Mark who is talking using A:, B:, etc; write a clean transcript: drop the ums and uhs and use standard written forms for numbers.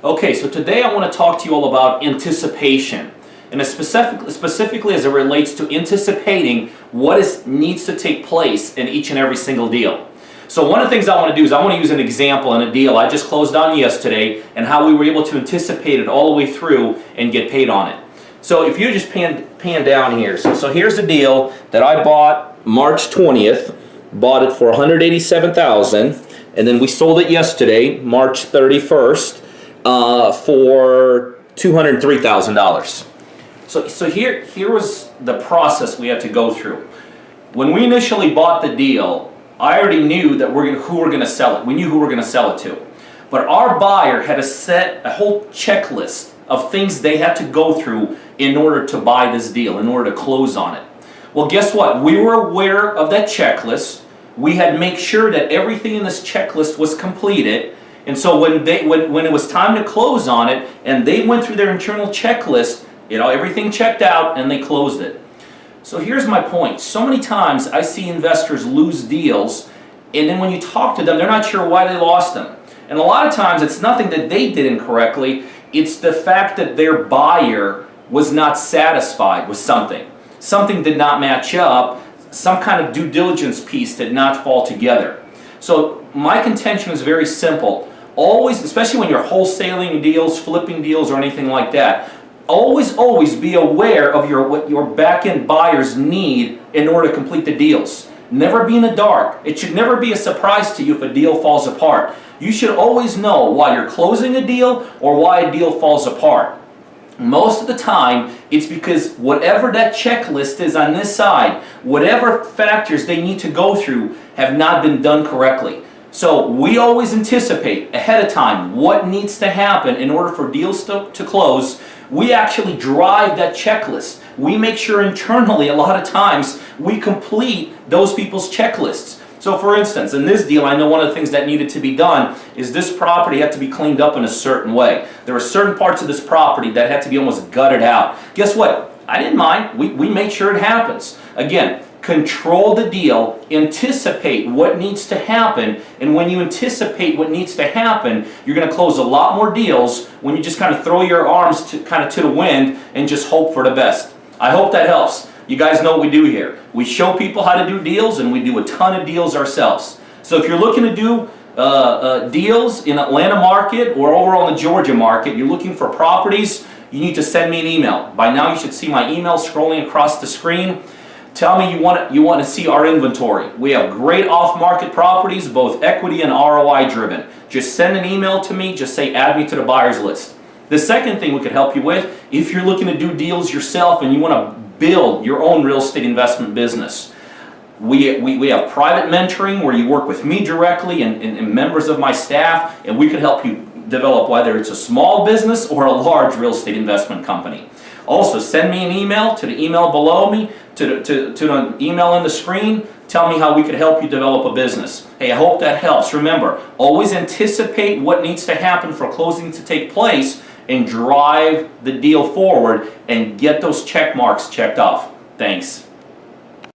A: Okay, so today I want to talk to you all about anticipation, and specifically as it relates to anticipating what needs to take place in each and every single deal. So one of the things I want to do is I want to use an example in a deal I just closed on yesterday and how we were able to anticipate it all the way through and get paid on it. So if you just pan down here, so here's the deal that I bought March 20th, bought it for $187,000, and then we sold it yesterday, March 31st, for $203,000. So here was the process we had to go through. When we initially bought the deal, I already knew that who we're going to sell it. We knew who we're going to sell it to. But our buyer had a whole checklist of things they had to go through in order to buy this deal, in order to close on it. Well, guess what? We were aware of that checklist. We had to make sure that everything in this checklist was completed. And so when it was time to close on it, and they went through their internal checklist, everything checked out, and they closed it. So here's my point. So many times I see investors lose deals, and then when you talk to them, they're not sure why they lost them. And a lot of times it's nothing that they did incorrectly, it's the fact that their buyer was not satisfied with something. Something did not match up, some kind of due diligence piece did not fall together. So my contention is very simple. Always, especially when you're wholesaling deals, flipping deals, or anything like that, always be aware of what your back-end buyers need in order to complete the deals. Never be in the dark. It should never be a surprise to you if a deal falls apart. You should always know why you're closing a deal or why a deal falls apart. Most of the time, it's because whatever that checklist is on this side, whatever factors they need to go through have not been done correctly. So we always anticipate ahead of time what needs to happen in order for deals to close. We actually drive that checklist. We make sure internally, a lot of times, we complete those people's checklists. So for instance, in this deal, I know one of the things that needed to be done is this property had to be cleaned up in a certain way. There were certain parts of this property that had to be almost gutted out. Guess what? I didn't mind. We made sure it happens. Again, control the deal, anticipate what needs to happen, and when you anticipate what needs to happen, you're going to close a lot more deals when you just kind of throw your arms to the wind and just hope for the best. I hope that helps. You guys know what we do here. We show people how to do deals, and we do a ton of deals ourselves. So if you're looking to do deals in Atlanta market or over on the Georgia market, you're looking for properties, you need to send me an email. By now you should see my email scrolling across the screen. Tell me you want to see our inventory. We have great off-market properties, both equity and ROI driven. Just send an email to me, just say add me to the buyers list. The second thing we could help you with, if you're looking to do deals yourself and you want to build your own real estate investment business, we have private mentoring where you work with me directly and members of my staff, and we could help you develop whether it's a small business or a large real estate investment company. Also, send me an email to the email below me, to the email on the screen. Tell me how we could help you develop a business. Hey, I hope that helps. Remember, always anticipate what needs to happen for closing to take place and drive the deal forward and get those check marks checked off. Thanks.